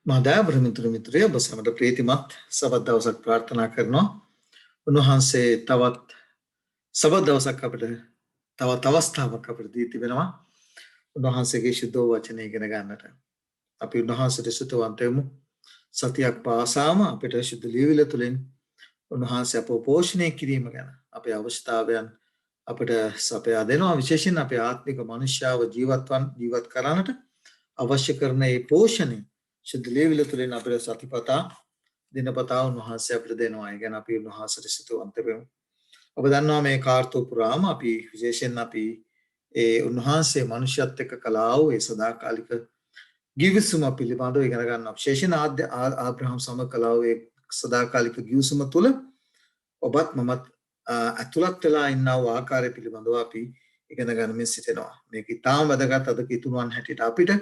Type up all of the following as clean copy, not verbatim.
මහදෑබර මිත්‍රය ඔබ සැමට ප්‍රීතිමත් සබත් දවසක් ප්‍රාර්ථනා කරනවා. උන්වහන්සේ තවත් සබත් දවසක් අපට තවත් අවස්ථාවක් අපට දී තිබෙනවා. උන්වහන්සේගේ ශුද්ධ වචනය ඉගෙන ගන්නට. අපි උන්වහන්සේට ස්තුතිවන්ත වෙමු. සතියක් පාසාම අපිට ශුද්ධ ලියවිල තුළින් උන්වහන්සේ අපව පෝෂණය කිරීම ගැන අපේ අවශ්‍යතාවයන් අපිට සපයා දෙනවා. විශේෂයෙන් අපේ ආත්මික මනුෂ්‍යාව ජීවත් කරන්නට අවශ්‍ය කරන ඒ පෝෂණය ශුද්ධ ලියවිල තුළින් අපිට සතිපතා දිනපතා උන්වහන්සේ අපිට දෙනවා. ඒ ගැන අපි උන්වහන්සේට ස්තුතිවන්ත වෙමු. ඔබ දන්නවා මේ කාර්තෝ පුරාම අපි විශේෂයෙන් අපි ඒ උන්වහන්සේ මනුෂ්‍යත් එක්ක කළා වූ ඒ සදාකාලික ගිවිසුම පිළිබඳව ඉගෙන ගන්නවා. විශේෂයෙන් ආබ්‍රහම් සමග කළා වූ ඒ සදාකාලික ගිවිසුම තුළ ඔබත් මමත් ඇතුළත් වෙලා ඉන්නා වූ ආකාරය පිළිබඳව අපි ඉගෙන ගන්නමින් සිටිනවා. මේක ඉතාම වැදගත්. අද කිතුණුවන් හැටියට අපිට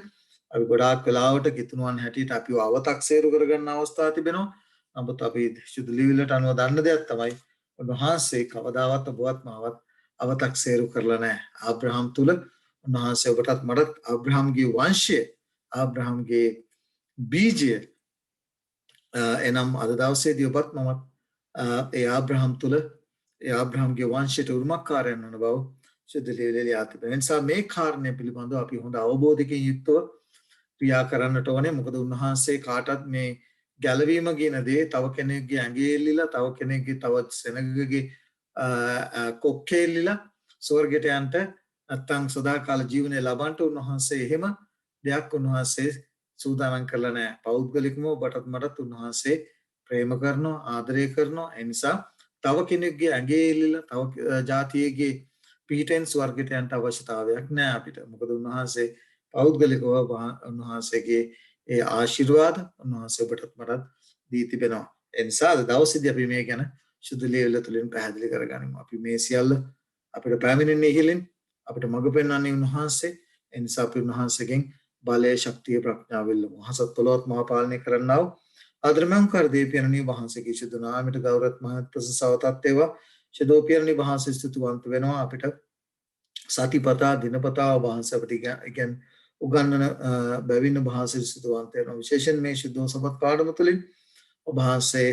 අපි ගොඩාක් වෙලාවට කිතුණුවන් හැටියට අපිව අව탁සේරු කරගන්න අවස්ථා තිබෙනවා. නමුත් අපි ශුද්ධ ලියවිලට අනුව දන්න දෙයක් තමයි උන්වහන්සේ කවදාවත් ඔබවත් මාවත් අව탁සේරු කරලා නැහැ. ආබ්‍රහම් තුල උන්වහන්සේ ඔබටත් මටත් ආබ්‍රහම්ගේ වංශය, ආබ්‍රහම්ගේ බීජය එනම් අද දවසේදී ඔබත් මමත් ඒ ආබ්‍රහම් තුල ඒ ආබ්‍රහම්ගේ වංශයට උරුමකාරයන් වන බව ශුද්ධ ලියවිලේ ලියා තිබෙනවා. ඒ නිසා මේ කාරණය පිළිබඳව අපි හොඳ අවබෝධයකින් යුක්තව ක්‍රියා කරන්නට ඕනේ. මොකද උන්වහන්සේ කාටත් මේ ගැලවීම කියන දේ තව කෙනෙක්ගේ ඇඟේ එල්ලිලා, තව කෙනෙක්ගේ තවත් සෙනගගේ කොක්කේ එල්ලිලා ස්වර්ගයට යන්න නැත්නම් සදාකාල ජීවනය ලබන්නට උන්වහන්සේ එහෙම දෙයක් උන්වහන්සේ සූදානම් කරලා නැහැ. පෞද්ගලිකව ඔබටත් මටත් උන්වහන්සේ ප්‍රේම කරනවා, ආදරය කරනවා. ඒ නිසා තව කෙනෙක්ගේ ඇඟේ එල්ලිලා තව ජාතියේගේ පිහිටෙන් ස්වර්ගයට යන්න අවශ්‍යතාවයක් නැහැ අපිට. මොකද උන්වහන්සේ පෞද්ගලිකව උන්වහන්සේගේ ඒ ආශිර්වාද උන්වහන්සේ ඔබටත් මටත් දී තිබෙනවා. ඒ නිසා අද දවසේදී අපි මේ ගැන ශුද්ධ ලියවිල තුළින් පැහැදිලි කරගනිමු. අපි මේ සියල්ල අපිට පැමිණෙන්නේ ඉහළින් අපිට මඟ පෙන්වන්නේ උන්වහන්සේ. ඒ නිසා අපි උන්වහන්සේගෙන් බලය, ශක්තිය, ප්‍රඥාව වෙල්ලමු. හසත් පොළොවත් මහා පාලනය කරන්නා වූ ආදරමං කර දීපියණනී වහන්සේගේ ශුද්ධ නාමයට ගෞරවත් මහත් ප්‍රශංසාවතත් වේවා. ශදෝපියණනී වහන්සේ ස්තුතිවන්ත වෙනවා. අපිට සතිපතා දිනපතා වහන්සේ අපිට ඉගෙන උගන්වන බැවින් වහන්සේ ස්තුතිවන්ත වෙනවා. විශේෂයෙන් මේ ශුද්ධ සබත් පාඩම තුළින් ඔබ වහන්සේ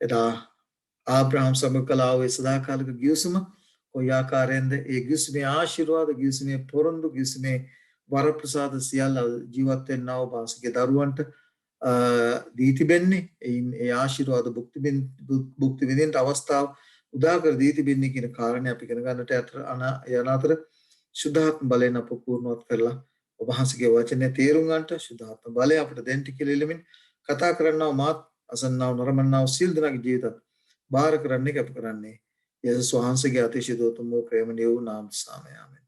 එදා ආබ්‍රහම් සමග කළා වූ සදාකාලික ගිවිසුම කොයි ආකාරයෙන්ද ඒ ගිවිසුමේ ආශිර්වාද, ගිවිසුමේ පොරොන්දු, ගිවිසුමේ වරප්‍රසාද සියල්ල ජීවත් වෙන්නා වූ වහන්සේගේ දරුවන්ට දී තිබෙන්නේ. ඒ ආශිර්වාද භුක්ති විඳින්න අවස්ථාව උදා කර දී තිබෙන්නේ කියන කාරණේ අපි ඉගෙන ගන්නට යන අතර සුද්ධාත්ම බලයෙන් අප පූර්ණවත් කරලා ඔබ වහන්සේගේ වචනේ තේරුම් ගන්නට සුද්ධාත්ම බලය අපට දෙන්න කියලා ඉල්ලමින් කතා කරන්නව මාත් අසන්නව නරඹන්නව සිල් දනගේ ජීවිතත් බාර කරන්නේ කැප කරන්නේ යේසුස් වහන්සේගේ අතිශයෝත්තම වූ ප්‍රේමණීය වූ නාම ස්ථානය. ආමෙන්.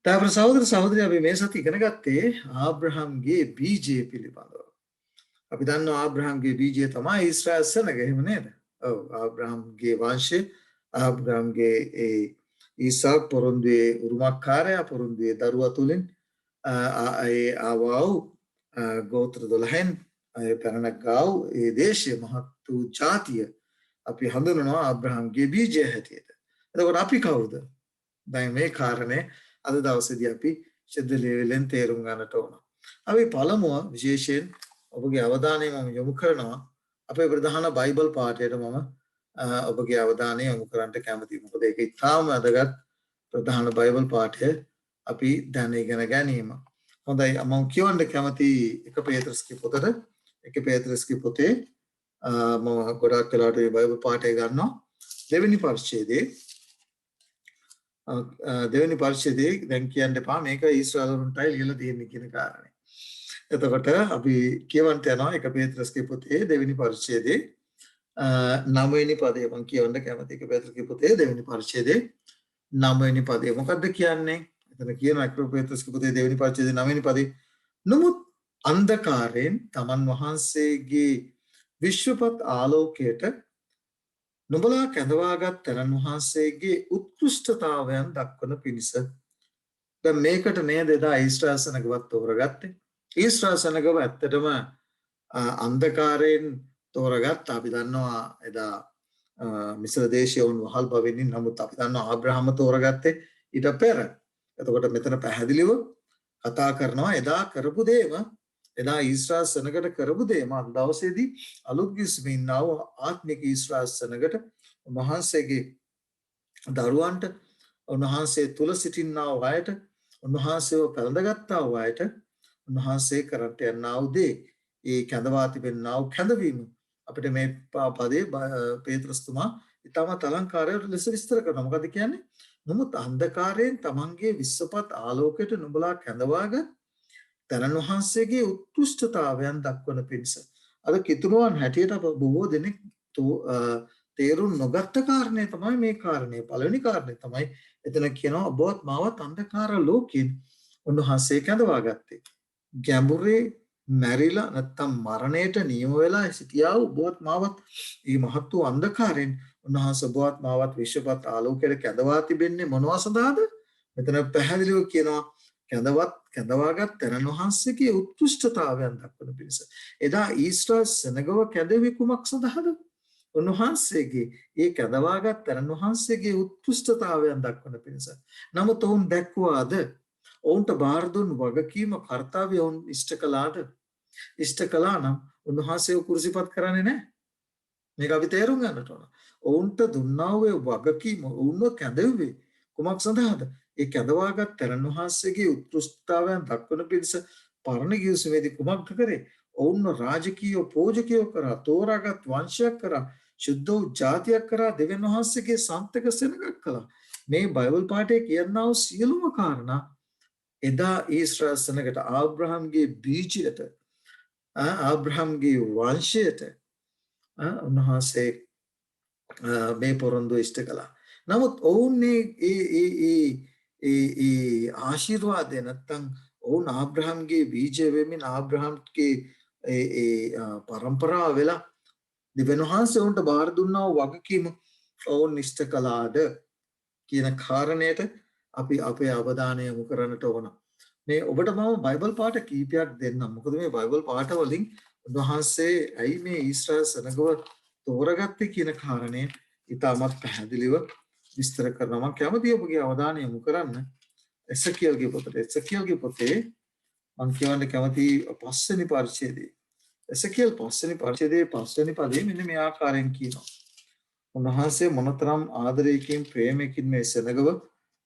තාවර සහෝදර සහෝදරිය අපි මේ සති ඉගෙන ගත්තේ ආබ්‍රහම්ගේ බීජය පිළිබඳව. අපි දන්නවා ආබ්‍රහම්ගේ බීජය තමයි ඊශ්‍රායල් සෙනග. එහෙම නේද? ඔව්. ආබ්‍රහම්ගේ වංශය, ආබ්‍රහම්ගේ ඒ ඊසාක් පොරොන්දුවේ උරුමකාරයා, පොරොන්දුවේ දරුවා තුලින් ඒ ආවව ගෝත්‍ර 12න් පැනනගාව ඒ දේශීය මහත් වූ ජාතිය අපි හඳුනනවා ආබ්‍රහම්ගේ බීජය හැටියට. එතකොට අපි කවුද? දැන් මේ කාරණේ අද දවසේදී අපි ශුද්ධ ලියවිලෙන් තේරුම් ගන්නට ඕන. අපි පළමුව විශේෂයෙන් ඔබගේ අවධානය මම යොමු කරනවා අපේ ප්‍රධාන බයිබල් පාඨයට මම ඔබගේ අවධානය යොමු කරන්නට කැමතියි. මොකද ඒක ඉතාම වැදගත් ප්‍රධාන බයිබල් පාඨය අපි දැන ඉගෙන ගැනීම. හොඳයි, මම කියවන්න කැමති 1 පේත්‍රස්ගේ පොතට. 1 පේත්‍රස්ගේ පොතේ මම ගොඩක් වෙලාවට මේ බයිබල් පාඨය ගන්නවා. දෙවෙනි පරිච්ඡේදයේ දැන් කියන්න එපා මේක ඊශ්‍රායලුන්ටයි ලියලා තියෙන්නේ කියන කාරණේ. එතකොට අපි කියවන්ට යනවා 1 පේත්‍රස්ගේ පොතේ දෙවෙනි පරිච්ඡේදයේ 9 වෙනි පදය මම කියවන්න කැමතියි. 1 පේත්‍රස්ගේ පොතේ දෙවෙනි පරිච්ඡේදයේ 9 වෙනි පදය. මොකද්ද කියන්නේ? එතන කියනවා 1 පේත්‍රස්ගේ පොතේ දෙවෙනි පරිච්ඡේදයේ 9 වෙනි පදේ. නමුත් අන්ධකාරයෙන් තමන් වහන්සේගේ විශ්වපත් ආලෝකයට නුඹලා කැඳවාගත් තැනන් වහන්සේගේ උත්කෘෂ්ඨතාවයන් දක්වන පිණිස. දැන් මේකට නේද එදා ඊශ්‍රායල් සෙනගවත් තෝරගත්තේ. ඊශ්‍රායල් සෙනගව ඇත්තටම අන්ධකාරයෙන් තෝරගත්ත. අපි දන්නවා එදා මිස්ර දේශයේ වුන් වහල් බවෙන්නේ. නමුත් අපි දන්නවා ආබ්‍රහම තෝරගත්තේ ඊට පෙර. එතකොට මෙතන පැහැදිලිව කතා කරනවා එදා කරපු දේම එදා ඊශ්‍රායල් සෙනගට කරපු දේ මා දවසේදී අලුත් ගිවිසුමේ ඉන්නා වූ ආත්මික ඊශ්‍රායල් සෙනගට උන්වහන්සේගේ දරුවන්ට උන්වහන්සේ තුල සිටින්නා වූ අයට උන්වහන්සේව පැළඳගත්තා වූ අයට උන්වහන්සේ කරට යන්නා වූ දේ ඒ කැඳවා තිබෙනා වූ කැඳවීම අපිට මේ පදේ පේත්‍රස්තුමා ඊටමත් අලංකාරයට ලෙස විස්තර කරනවා. මොකද කියන්නේ? නමුත් අන්ධකාරයෙන් තමන්ගේ විශ්වපත් ආලෝකයට නුඹලා කැඳවාගත් තනන් වහන්සේගේ උත්කෘෂ්ඨතාවයන් දක්වන පිණිස. අද කිතුණුවන් හැටියට අප බොහෝ දෙනෙක් තේරුම් නොගත්ත කාරණේ තමයි මේ කාරණේ. පළවෙනි කාරණේ තමයි එතන කියනවා ඔබවත් මාවත් අන්ධකාර ලෝකෙන් උන්වහන්සේ කැඳවා ගත්තේ. ගැඹුරේ මැරිලා නැත්තම් මරණයට නියම වෙලා සිටියා වූ ඔබවත් මාවත් මේ මහත් වූ අන්ධකාරයෙන් උන්වහන්සේ ඔබවත් මාවත් විශ්වපත් ආලෝකයට කැඳවා තිබෙන්නේ මොනවා සඳහාද? මෙතන පැහැදිලිව කියනවා කැඳවාගත් තැනන් වහන්සේගේ උත්කෘෂ්ඨතාවයන් දක්වන පිණිස. එදා ඊශ්‍රායල් සෙනගව කැඳවි කුමක් සඳහාද? උන්වහන්සේගේ ඒ කැඳවාගත් තැනන් වහන්සේගේ උත්කෘෂ්ඨතාවයන් දක්වන පිණිස. නමුත් ඔවුන් දැක්වාද? ඔවුන්ට බාර දුන් වගකීම කාර්යය ඔවුන් ඉෂ්ට කළාද? ඉෂ්ට කළා නම් උන්වහන්සේව කුරුසිපත් කරන්නේ නැහැ. මේක අපි තේරුම් ගන්නට ඕන. ඔවුන්ට දුන්නා වූ වගකීම ඔවුන්ව කැඳවුවේ කුමක් සඳහාද? ඒ කැඳවාගත් තැනන් වහන්සේගේ උත්කෘෂ්ඨතාවයන් දක්වන පිණිස පරණ ගිවිසුමේදී කුමක්ද කරේ? ඔවුන්ව රාජකීය පෝජකයෝ කරා, තෝරාගත් වංශයක් කරා, සුද්ධ වූ ජාතියක් කරා දෙවියන් වහන්සේගේ සන්තක සෙනගක් කළා. මේ බයිබල් පාඩේ කියනවා වූ සියලුම කාරණා එදා ඊශ්‍රායල් සෙනගට ආබ්‍රහම්ගේ බීජයට ආබ්‍රහම්ගේ වංශයට උන්වහන්සේ මේ පොරොන්දු ඉෂ්ට කළා. නමුත් ඔවුන් ඒ ආශිර්වාදය නැත්තම් ඔවුන් ආබ්‍රහම්ගේ බීජය වෙමින් ආබ්‍රහම්ගේ පරම්පරාව වෙලා දෙවියන් වහන්සේ උන්ට බාර දුන්නා වූ වගකීම ඔවුන් ඉෂ්ට කළාද කියන කාරණයට අපි අපේ අවධානය යොමු කරන්නට ඕන. මේ ඔබට මම බයිබල් පාඩ කීපයක් දෙන්නම්. මොකද මේ බයිබල් පාඩ වලින් උන්වහන්සේ ඇයි මේ ඊශ්‍රායල් සෙනගව තෝරගත්තේ කියන කාරණය ඉතාමත් පැහැදිලිව විස්තර කරනවා. මම කැමතියි ඔබගේ අවධානය යොමු කරන්න එසකියල්ගේ පොතට. එසකියල්ගේ පොතේ මම කියවන්න කැමති පස්වෙනි පරිච්ඡේදයේ එසකියල් පස්වෙනි පරිච්ඡේදයේ පස්වෙනි පදයේ මෙන්න මේ ආකාරයෙන් කියනවා. උන්වහන්සේ මොනතරම් ආදරයකින් ප්‍රේමයකින් මේ සෙනගව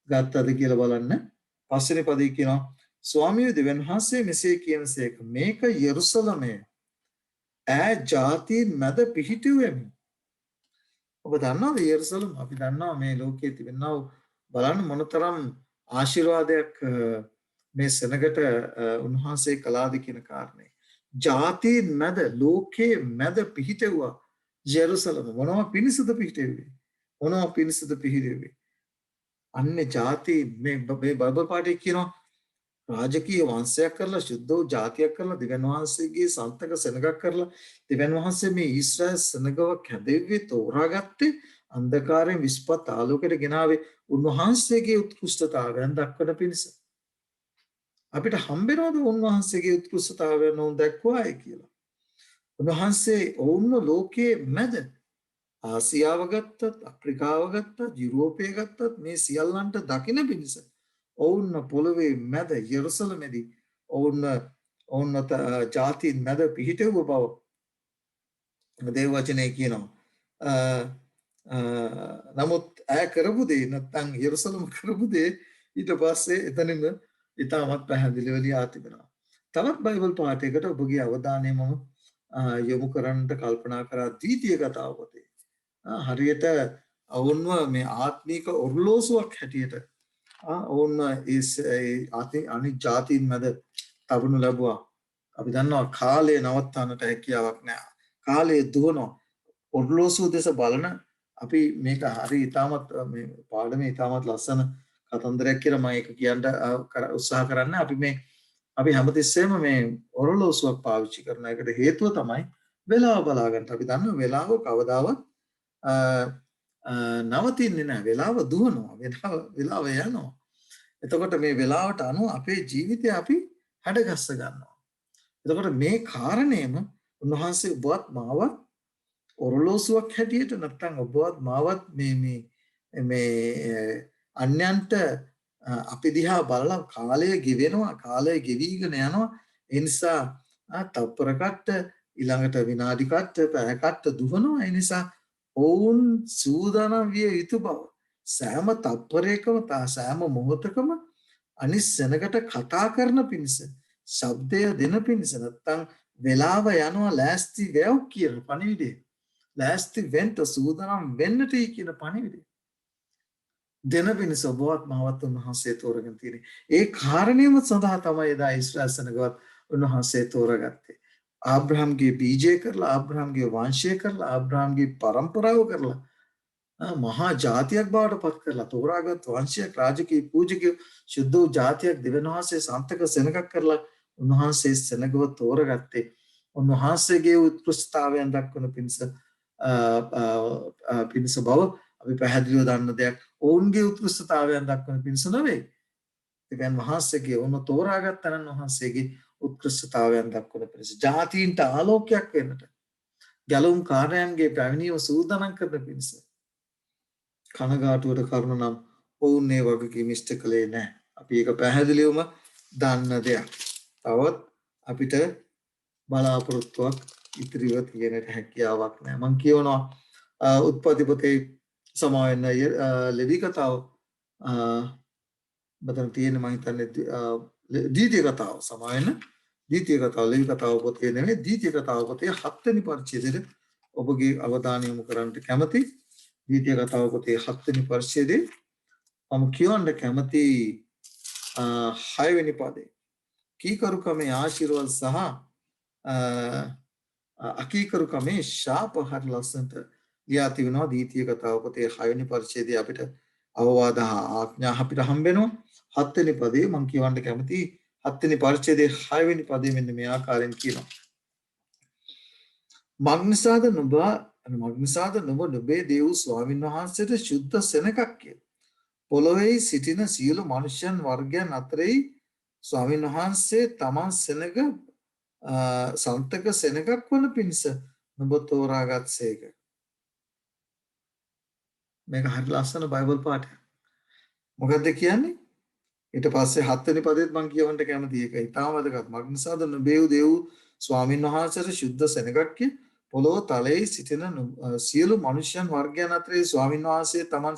ගත්තද කියලා බලන්න. පස්වෙනි පදයේ කියනවා ස්වාමීන් දෙවියන් වහන්සේ මෙසේ කියනසේක මේක යෙරුසලමේ ඈ ජාතීන් මැද පිහිටුවෙමි. ඔබ දන්නවද යෙරුසලම? අපි දන්නවා මේ ලෝකයේ තිබෙනා බලන්න මොනතරම් ආශිර්වාදයක් මේ සෙනගට උන්වහන්සේ කළාද කියන කාරණේ. ජාතීන් මැද ලෝකයේ මැද පිහිටුවා යෙරුසලම. මොනවා පිණිසද පිහිටුවේ? මොනවා පිණිසද පිහිටුවේ? අන්නේ ජාති මේ බයිබල් පාඩේ කියනවා රාජකීය වංශයක් කරලා සුද්ධ වූ ජාතියක් කරලා දෙවියන් වහන්සේගේ සන්තක සෙනගක් කරලා දෙවියන් වහන්සේ මේ ඊශ්‍රායල් සෙනගව කැඳෙව්වේ තෝරාගත්තේ අන්ධකාරයෙන් විශ්පත් ආලෝකයට ගෙනාවේ උන්වහන්සේගේ උත්කෘෂ්ඨතාවයන් දක්වන පිණිස. අපිට හම්බෙනවද උන්වහන්සේගේ උත්කෘෂ්ඨතාවයන් උන් දැක්වායි කියලා? උන්වහන්සේ ඔවුන්ව ලෝකයේ මැද ආසියාව ගත්තත් අප්‍රිකාව ගත්තත් යුරෝපය ගත්තත් මේ සියල්ලන්ට දකින පිණිස ඔවුන් පොළවේ මැද යෙරුසලමේදී ඔවුන් ජාතීන් මැද පිහිටුව බව දේව වචනේ කියනවා. නමුත් ඈ කරපු දේ නැත්නම් යෙරුසලම කරපු දේ ඊට පස්සේ එතනින්ම ඉතාමත් පැහැදිලිව ලියා තිබෙනවා. තවත් බයිබල් පාඨයකට ඔබගේ අවධානය මම යොමු කරන්නට කල්පනා කරා ද්විතීය කතාව පොතේ. හරියට ඔවුන්ව මේ ආත්මික ඔර්ලෝසුවක් හැටියට ඔවුන් අනිත් ජාතීන් මැද තබනු ලැබුවා. අපි දන්නවා කාලය නවත්තන්නට හැකියාවක් නැහැ. කාලය දුවනවා. ඔර්ලෝසුව දෙස බලන අපි මේක හරි ඉතාමත් මේ පාඩමේ ඉතාමත් ලස්සන කතන්දරයක් කියලා මම ඒක කියන්න උත්සාහ කරන්නේ. අපි හැමතිස්සෙම මේ ඔර්ලෝසුවක් පාවිච්චි කරන එකට හේතුව තමයි වෙලාව බලා ගන්න. අපි දන්නවා වෙලාව කවදාවත් නවතින්නේ නැහැ. වෙලාව දුවනවා. වෙලාව යනවා. එතකොට මේ වෙලාවට අනුව අපේ ජීවිතය අපි හැඩගස්ස ගන්නවා. එතකොට මේ කාරණේම උන්වහන්සේ ඔබවත් මාවත් ඔරලෝසුවක් හැටියට නැත්නම් ඔබවත් මාවත් මේ අන්‍යයන්ට අපි දිහා බලලා කාලය ගෙවෙනවා, කාලය ගෙවිගෙන යනවා. ඒ නිසා තප්පර කට්ට ඊළඟට විනාඩි කට්ට පැය කට්ට දුවනවා. ඒ නිසා ඔවුන් සූදානම් විය යුතු බව සෑම තප්පරයකම සෑම මොහොතකම අනිත් සෙනගට කතා කරන පිණිස ශබ්දය දෙන පිණිස නැත්තම් වෙලාව යනවා ලෑස්ති වෙව් කියන පණිවිඩය. ලෑස්ති වෙන්න සූදානම් වෙන්නටයි කියන පණිවිඩය. දෙන පිණිස ඔබවත් මහවත් උන්වහන්සේ තෝරගෙන තියෙන්නේ. ඒ කාරණේම සඳහා තමයි එදා ඊශ්‍රායල් සෙනගවත් උන්වහන්සේ තෝරගත්තේ. ආබ්‍රහම්ගේ බීජය කරලා ආබ්‍රහම්ගේ වංශය කරලා ආබ්‍රහම්ගේ පරම්පරාව කරලා මහා ජාතියක් බවට පත් කරලා තෝරාගත් වංශයක් රාජකීය පූජකයෝ ශුද්ධ වූ ජාතියක් දෙවියන් වහන්සේ සන්තක සෙනගක් කරලා උන්වහන්සේ සෙනගව තෝරගත්තේ උන්වහන්සේගේ උත්කෘෂ්ඨතාවයන් දක්වන පිණිස බව අපි පැහැදිලිව දන්න දෙයක්. ඔවුන්ගේ උත්කෘෂ්ඨතාවයන් දක්වන පිණිස නෙවෙයි. දෙවියන් වහන්සේගේ ඔවුන් තෝරාගත් තනන් වහන්සේගේ උත්කෘෂ්ඨතාවයන් දක්වන පිණිස ජාතීන්ට ආලෝකයක් වෙන්නට ගැලවුම් කාර්යයන්ගේ පැමිණීම සූදානම් කරන පිණිස කනගාටුවට කරුණ නම් ඔවුන් ඒ වගකීම ඉෂ්ට කළේ නැහැ. අපි ඒක පැහැදිලිවම දන්න දෙයක්. තවත් අපිට බලාපොරොත්තුවක් ඉතිරිව තියෙනට හැකියාවක් නැහැ. මම කියනවා උත්පත්ති පොතේ සමාවෙන්න ලෙවි කතාව බතන තියෙන මම හිතන්නේ ද්විතීය කතාව සමාවෙන්න ද්විතීය කතාව ලෙවි කතාව පොතේ නෙවෙයි ද්විතීය කතාව පොතේ 7 වෙනි පරිච්ඡේදයේ ඔබගේ අවධානය යොමු කරන්නට කැමතියි. ද්විතීය කතාව පොතේ 7 වෙනි පරිච්ඡේදයේ මම කියවන්න කැමති 6 වෙනි පදේ කීකරුකමේ ආශිර්වාද සහ අකීකරුකමේ ශාප හරි ලස්සනට ලියා තිබෙනවා. ද්විතීය කතාව පොතේ 6 වෙනි පරිච්ඡේදයේ අපිට අවවාද ආඥා අපිට හම්බ වෙනවා. 7 වෙනි පදේ මම කියවන්න කැමති 7 වෙනි පරිච්ඡේදයේ 6 වෙනි පදේ මෙන්න මේ ආකාරයෙන් කියනවා. මග්නිසාද නුඹ නුඹේ දේව් ස්වාමීන් වහන්සේට ශුද්ධ සෙනගක්ය. පොළොවේ සිටින සියලු මනුෂ්‍යයන් වර්ගයන් අතරෙහි ස්වාමීන් වහන්සේ තමන් සෙනග සන්තක සෙනගක් වන පිණිස නුඹ තෝරාගත්සේක. මේක හරි ලස්සන බයිබල් පාඩයක්. මොකද්ද කියන්නේ? ඊට පස්සේ 7 වෙනි පදෙත් මම කියවන්න කැමතියි. ඒක ඉතාම වැදගත්. මග්නිසාද නුඹේ දේව් ස්වාමීන් වහන්සේට ශුද්ධ සෙනගක්ය. පොළොව තලයේ සිටින සියලු මනුෂ්‍යයන් වර්ගයන් අතරේ ස්වාමීන් වහන්සේ තමන්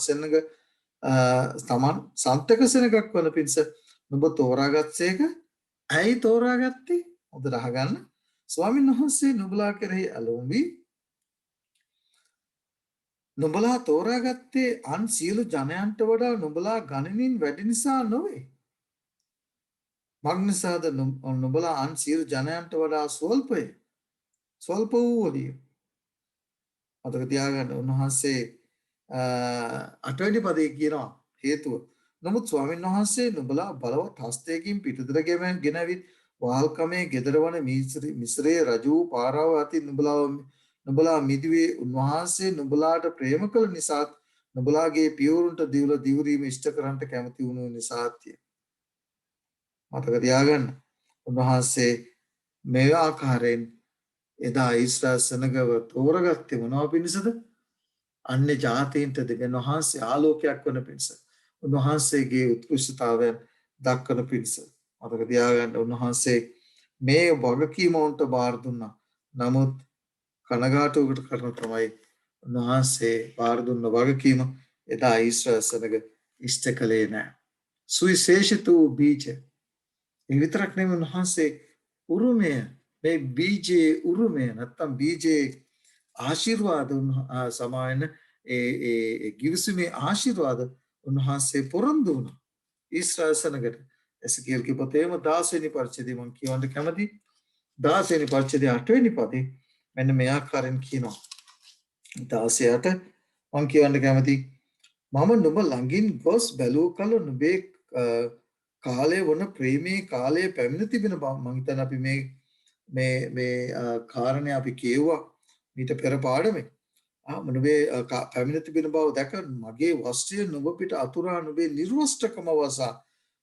සන්තක සෙනගක් වන පිණිස නුඹ තෝරාගත්සේක. ඇයි තෝරාගත්තේ? හොඳට අහගන්න. ස්වාමීන් වහන්සේ නුඹලා කෙරෙහි ඇලුම් වී නුඹලා තෝරාගත්තේ අන් සියලු ජනයන්ට වඩා නුඹලා ගණනින් වැඩි නිසා නොවේ. මග්නිසාද නුඹලා අන් සියලු ජනයන්ට වඩා ස්වල්ප වූවලිය. මතක තියාගන්න උන්වහන්සේ 8 වෙනි පදේ කියනවා හේතුව. නමුත් ස්වාමීන් වහන්සේ නුඹලා බලවත් හස්තයකින් පිටතට ගෙනවිත් වාල්කමේ ගෙදරවන මිස්රයේ රජු පාරාව අතින් නුඹලා මිදුවේ උන්වහන්සේ නුඹලාට ප්‍රේම කළ නිසාත් නුඹලාගේ පියවරුන්ට දිවුරීම ඉෂ්ට කරන්නට කැමති වුණු නිසාත්ය. මතක තියාගන්න උන්වහන්සේ මේ ආකාරයෙන් එදා ඊශ්‍රායල් සෙනගව තෝරගත්තේ මොනවා පිණිසද? අන්‍ය ජාතීන්ට දෙවියන් වහන්සේ ආලෝකයක් වන පිණිස. උන්වහන්සේගේ උත්කෘෂ්ඨතාවයන් දක්වන පිණිස. මතක තියාගන්න උන්වහන්සේ මේ වගකීම උන්ට බාර දුන්නා. නමුත් කනගාටුවකට කරන තමයි උන්වහන්සේ බාර දුන්න වගකීම එදා ඊශ්‍රායල් සෙනග ඉෂ්ට කළේ නැහැ. සුවිශේෂිත වූ බීජ. ඒ විතරක් නෙමෙයි උන්වහන්සේ උරුමය මේ බීජයේ උරුමය නැත්තම් බීජයේ ආශිර්වාද සමායන ඒ ගිවිසුමේ ආශිර්වාද උන්වහන්සේ පොරොන්දු වුණා ඊශ්‍රායල් සෙනගට. එසේකියල්ගේ පොතේම 16 වෙනි පරිච්ඡේදය මම කියවන්න කැමතියි. 16 වෙනි පරිච්ඡේදයේ 8 වෙනි පදේ මෙන්න මේ ආකාරයෙන් කියනවා. 16ට මම කියවන්න කැමතියි. මම නුඹ ළඟින් ගොස් බැලූ කල නුඹේ කාලය වන ප්‍රේමී කාලය පැමිණ තිබෙන බව මම හිතන්නේ අපි මේ කාරණේ අපි කියුවා ඊට පෙර පාඩමේ. නුඹේ පැමිණ තිබෙන බව දැක මගේ වස්ත්‍රය නුඹ පිට අතුරා නුඹේ නිර්වස්ත්‍රකම වසා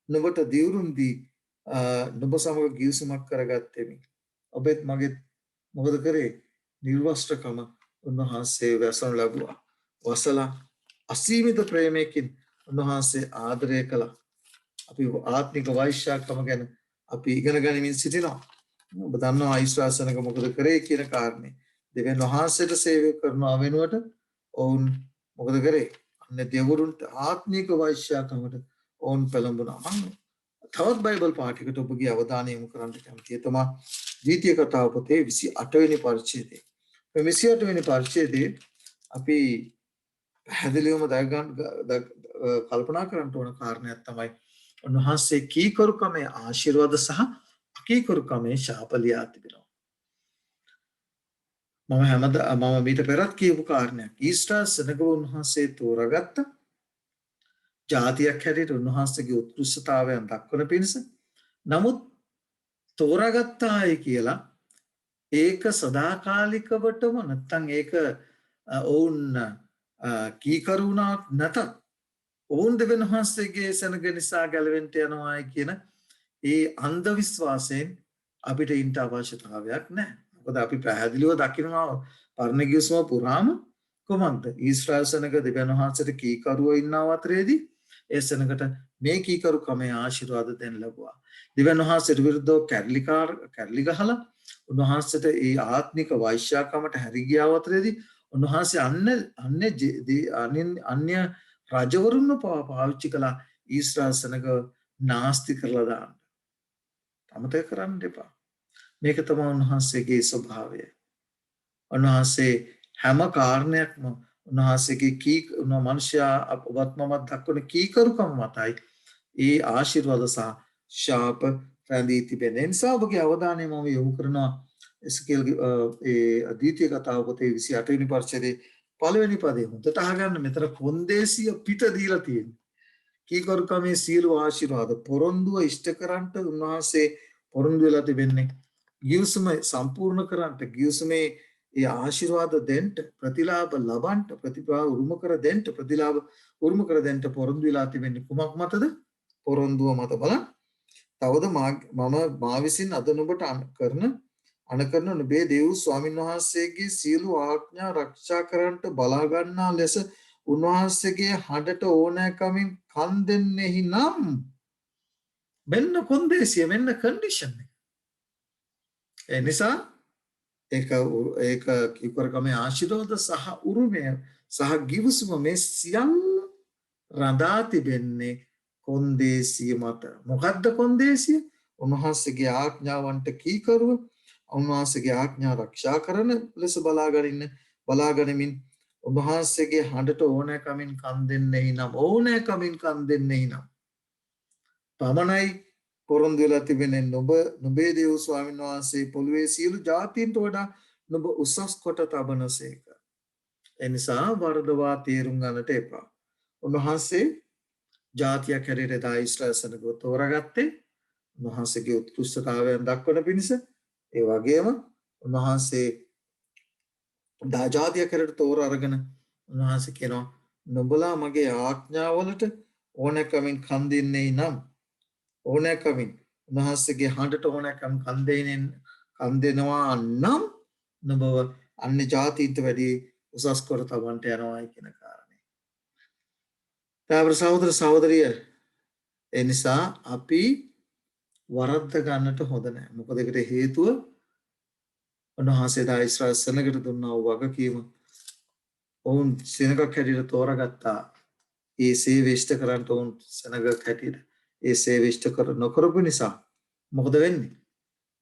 නුඹට දිවුරුම් දී නුඹ සමග ගිවිසුමක් කරගත්තෙමි. ඔබත් මගෙත් මොකද කරේ? නිර්වස්ත්‍රකම උන්වහන්සේ වැසනු ලැබුවා. වසලා අසීමිත ප්‍රේමයකින් උන්වහන්සේ ආදරය කළා. අපි ආත්මික වෛශ්‍යාකම ගැන අපි ඉගෙන ගනිමින් සිටිනවා. ඔබ දන්නවා ඊශ්‍රාසනක මොකද කරේ කියන කාරණේ. දෙවියන් වහන්සේට සේවය කරනවා වෙනුවට ඔවුන් මොකද කරේ? අන්න දෙවිවරුන්ට ආත්මික වෛශ්‍යාකමට ඔවුන් පෙළඹුණා. මම තවත් බයිබල් පාඨයකට ඔබගේ අවධානය යොමු කරන්න කැමතියි. තමා ද්විතීය කතාව පොතේ 28 වෙනි පරිච්ඡේදය. මේ 28 වෙනි පරිච්ඡේදයේ අපි පැහැදිලිවම කල්පනා කරන්න ඕන කාරණයක් තමයි උන්වහන්සේ කීකරුකමේ ආශිර්වාද සහ අකීකරුකමේ ශාප ලියා තිබෙනවා. මම මීට පෙරත් කියපු කාරණයක්. ඊශ්‍රායල් සෙනග උන්වහන්සේ තෝරාගත්ත ජාතියක් හැටියට උන්වහන්සේගේ උත්කෘෂ්ඨතාවයන් දක්වන පිණිස. නමුත් තෝරාගත්තායි කියලා ඒක සදාකාලිකවටම නැත්තම් ඒක ඔවුන් කීකරුණාක් නැතත් ඔවුන් දෙවියන් වහන්සේගේ සෙනග නිසා ගැලවෙන්න යනවායි කියන ඒ අන්ධ විශ්වාසයෙන් අපිට ඉන්ට අවශ්‍යතාවයක් නැහැ. මොකද අපි පැහැදිලිව දකිනවා පරණ ගිවිසුම පුරාම කොහොමද ඊශ්‍රායල් සෙනග දෙවියන් වහන්සේට කීකරුව ඉන්නව අතරේදී ඒ සෙනගට මේ කීකරුකමේ ආශිර්වාද දෙන්න ලැබුවා. දෙවියන් වහන්සේට විරුද්ධව කැරලි ගහලා උන්වහන්සේට ඒ ආත්මික වෛශ්‍යාකමට හැරි ගියා අතරේදී උන්වහන්සේ අන්‍ය රජවරුන්ව පාවිච්චි කළා ඊශ්‍රායල් සෙනග නාස්ති කරලා දාන්න. අමතක කරන්න එපා. මේක තමයි උන්වහන්සේගේ ස්වභාවය. උන්වහන්සේ හැම කාරණයක්ම උන්වහන්සේගේ මනුෂ්‍යයා වත්මමත් දක්වන කීකරුකම මතයි ඒ ආශිර්වාද සහ ශාප රැඳී තිබෙන නිසා ඔබගේ අවධානය මම යොමු කරනවා එස්කේල්ගේ ඒ ද්විතීය කතාව පොතේ 28 වෙනි පරිච්ඡේදයේ පළවෙනි පදේ හොඳට අහගන්න. මෙතන කොන්දේසිය පිට දීලා තියෙනවා. කීකරුකමේ සියලු ආශිර්වාද පොරොන්දුව ඉෂ්ට කරන්ට උන්වහන්සේ පොරොන්දු වෙලා තිබෙන්නේ. ගිවිසුම සම්පූර්ණ කරන්ට ගිවිසුමේ ඒ ආශිර්වාද දෙන්න ප්‍රතිලාභ ලබන්ට ප්‍රතිලාභ උරුම කර දෙන්න ප්‍රතිලාභ උරුම කර දෙන්න පොරොන්දු වෙලා තිබෙන්නේ කුමක් මතද? පොරොන්දුව මත බලන්න. තවද මා විසින් අද නුඹට අනකරන නුඹේ දේව ස්වාමීන් වහන්සේගේ සියලු ආඥා ආරක්ෂා කරන්නට බලා ගන්නා ලෙස උන්වහන්සේගේ හඬට ඕනෑකමින් කන් දෙන්නෙහි නම් මෙන්න කොන්දේසිය මෙන්න කන්ඩිෂන් එක. ඒ නිසා ඒක කීකරුකමේ ආශිර්වාද සහ උරුමය සහ ගිවිසුම මේ සියල්ල රඳා තිබෙන්නේ කොන්දේසිය මත. මොකද්ද කොන්දේසිය? උන්වහන්සේගේ ආඥාවන්ට කීකරුව උන්වහන්සේගේ ආඥා ආරක්ෂා කරන ලෙස බලාගනිමින් උන්වහන්සේගේ හඬට ඕනෑකමින් කන් දෙන්නෙහි නම් පමණයි පොරොන්දු වෙලා තිබෙන්නේ. නුඹේ දේව ස්වාමීන් වහන්සේ පොළොවේ සියලු ජාතීන්ට වඩා නුඹ උසස් කොට තබනසේක. ඒ නිසා වරදවා තේරුම් ගන්නට එපා. උන්වහන්සේ ජාතියක් හැටියට ඊශ්‍රායල් සෙනගව තෝරාගත්තේ උන්වහන්සේගේ උත්කෘෂ්ඨතාවයන් දක්වන පිණිස. ඒ වගේම උන්වහන්සේ ජාතියක් හැටියට තෝර අරගෙන උන්වහන්සේ කියනවා නුඹලා මගේ ආඥාවලට ඕනෑකමින් කන් දෙන්නේ නම් ඕනෑකමින් උන්වහන්සේගේ හඬට ඕනෑකම් කන් දෙනවා නම් නුඹව අන්‍ය ජාතීන්ට වැඩි උසස් කර තබන්නට යනවායි කියන කාරණේ. තාවර සහෝදර සහෝදරිය ඒ නිසා අපි වරද්ද ගන්නට හොඳ නැහැ. මොකද ඒකට හේතුව උන්වහන්සේ දා ඊශ්‍රායල් සෙනගට දුන්නා වූ වගකීම ඔවුන් සෙනගක් හැටියට තෝරාගත්තා. ඒ සේවය ඉෂ්ට කරන්ට ඔවුන් සෙනගක් හැටියට ඒ සේවය ඉෂ්ට නොකරපු නිසා මොකද වෙන්නේ?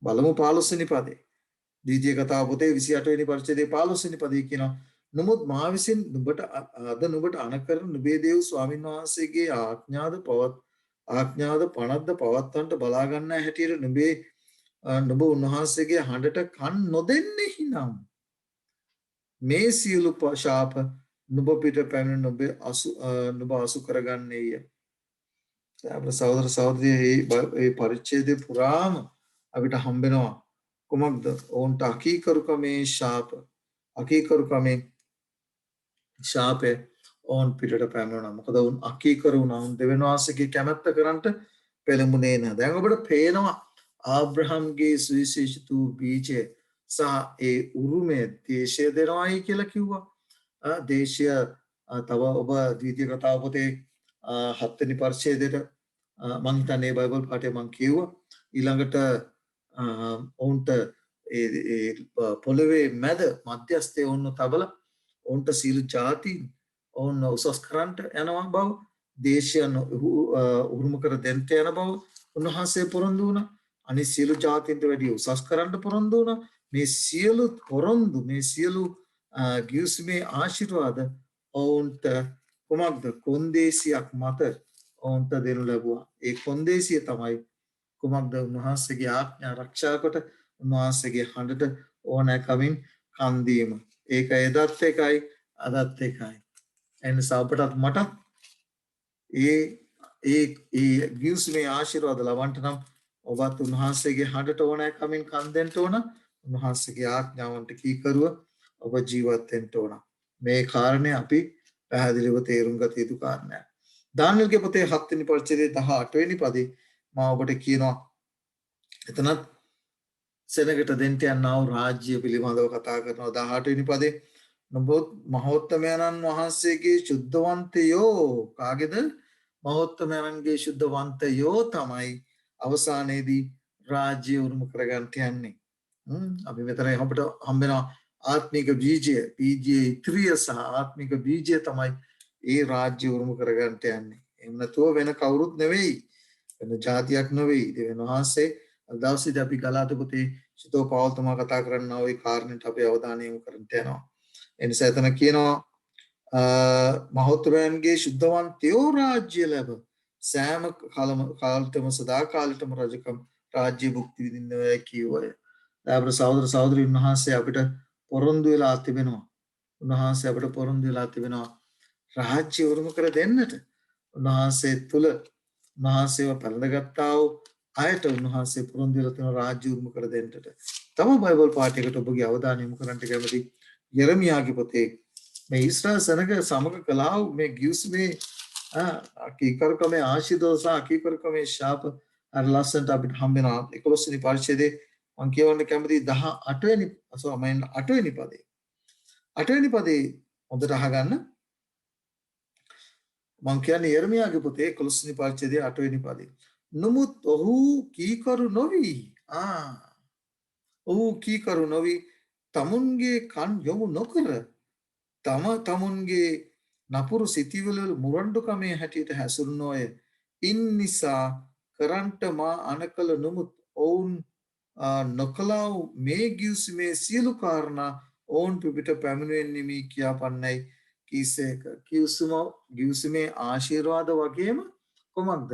බලමු 15 වෙනි පදේ. ද්විතීය කතාව පොතේ 28 වෙනි පරිච්ඡේදයේ 15 වෙනි පදේ කියනවා නමුත් මා විසින් නුඹට අනකරන නුඹේ දේව ස්වාමීන් වහන්සේගේ ආඥාද පනත්ද පවත්වන්නට බලා ගන්නා හැටියට නුඹ උන්වහන්සේගේ හඬට කන් නොදෙන්නෙහි නම් මේ සියලු ශාප නුඹ පිට පැමිණ නුඹ අසු කරගන්නේය. සහෝදර සහෝදරිය මේ පරිච්ඡේදයේ පුරාම අපිට හම්බෙනවා කොමක්ද? ඔවුන්ට අකීකරුකමේ ශාපය ඔවුන් පිටට පැමිණුණා. මොකද ඔවුන් අකීකරු වුණා. ඔවුන් දෙවියන් වහන්සේගේ කැමැත්ත කරන්නට පෙළඹුණේ නැහැ. දැන් ඔබට පේනවා ආබ්‍රහම්ගේ සුවිශේෂිත බීජය සහ ඒ උරුමය දේශය දෙනවායි කියලා කිව්වා. දේශය තව ඔබ ද්විතීය කතාව පොතේ 7 වෙනි පරිච්ඡේදයට මම හිතන්නේ බයිබල් පාඩේ මම කිව්වා. ඊළඟට ඔවුන්ට පොළවේ මැද මධ්‍යස්ථයේ ඔවුන්ව තබලා ඔවුන්ට සීල ජාතීන් ඔවුන් උසස් කරන්නට යනවා බව දේශයන් උරුම කර දෙන්නට යන බව උන්වහන්සේ පොරොන්දු වුණා. අනිත් සියලු ජාතීන්ට වැඩිය උසස් කරන්න පොරොන්දු වුණා. මේ සියලු පොරොන්දු මේ සියලු ගිවිසුමේ ආශිර්වාද ඔවුන්ට කුමක්ද කොන්දේසියක් මත ඔවුන්ට දෙනු ලැබුවා. ඒ කොන්දේසිය තමයි කුමක්ද උන්වහන්සේගේ ආඥා ආරක්ෂා කොට උන්වහන්සේගේ හඬට ඕනෑකමින් කන් දීම. ඒක එදත් එකයි අදත් එකයි. එනිසා අපටත් මටත් ඒ ගිවිසුමේ ආශිර්වාද ලබන්නට නම් ඔබත් උන්වහන්සේගේ හඬට ඕනෑකමින් කන් දෙන්න ඕන. උන්වහන්සේගේ ආඥාවන්ට කීකරුව ඔබ ජීවත් වෙන්න ඕන. මේ කාරණේ අපි පැහැදිලිව තේරුම් ගත යුතු කාරණයක්. දානියෙල්ගේ පොතේ 7 වෙනි පරිච්ඡේදයේ 18 වෙනි පදේ මම ඔබට කියනවා එතනත් සෙනගට දෙන්න යනා වූ රාජ්‍ය පිළිබඳව කතා කරනවා 18 වෙනි පදේ. නමුත් මහෝත්තමයන්න් වහන්සේගේ සුද්ධවන්තයෝ කාගේද? මහෝත්තමයන්ගේ සුද්ධවන්තයෝ තමයි අවසානයේදී රාජ්‍ය උරුම කරගන්න යන්නේ. අපි මෙතන අපිට හම්බෙන ආත්මික බීජය ඉත්‍රිය සහ ආත්මික බීජය තමයි ඒ රාජ්‍ය උරුම කරගන්න යන්නේ. එහෙම නැතුව වෙන කවුරුත් නෙවෙයි. වෙන ජාතියක් නෙවෙයි. දෙවියන් වහන්සේ දවසේදී අපි ගලාත පොතේ සිතෝ පවල්තුමා කතා කරනවා ওই කාරණේට අපි අවධානය යොමු කරන්න යනවා. ඒ නිසා එතන කියනවා මහෝත්තමයන්ගේ සුද්ධවන්තයෝ රාජ්‍ය ලැබ සෑම කාලතම සදා කාලතම රජකම් රාජ්‍ය භුක්ති විඳිනවා කියවය. අපේ සහෝදර සහෝදරීන් වහන්සේ අපිට පොරොන්දු වෙලා තිබෙනවා. උන්වහන්සේ අපිට පොරොන්දු වෙලා තිබෙනවා රාජ්‍ය උරුම කර දෙන්නට. උන්වහන්සේ තුල උන්වහන්සේව පළඳගත්තා වූ අයට උන්වහන්සේ පොරොන්දු වෙලා තියෙන රාජ්‍ය උරුම කර දෙන්නට. තම බයිබල් පාඨයකට ඔබගේ අවධානය යොමු කරන්නට කැමති යෙරමියාගේ පොතේ මේ ඊශ්‍රායල් සෙනග සමග කළා වූ මේ ගිවිසුමේ කීකරුකමේ ආශිර්වාද සහ කීකරුකමේ ශාප අර ලස්සනට අපිට හම්බෙනවා 11 වෙනි පරිච්ඡේදයේ මම කියවන්න කැමති 18 වෙනි 8 වෙනි පදේ. 8 වෙනි පදේ හොඳට අහගන්න. මම කියන්නේ යෙරමියාගේ පොතේ 11 වෙනි පරිච්ඡේදයේ 8 වෙනි පදේ. නමුත් ඔහු කීකරු නොවි. ඔහු කීකරු නොවි තමුන්ගේ කන් යොමු නොකර තමුන්ගේ නපුරු සිතිවිලි මුරණ්ඩුකමේ හැටියට හැසිරුණෝය. ඉන් නිසා කරන්ට මා අනකල නමුත් ඔවුන් නොකලාව මේ ගිවිසුමේ සියලු කාරණා ඔවුන් පිට පැමිණෙන්නේ කියා පන්නයි කීසේක. ගිවිසුමේ ආශිර්වාද වගේම කොමක්ද?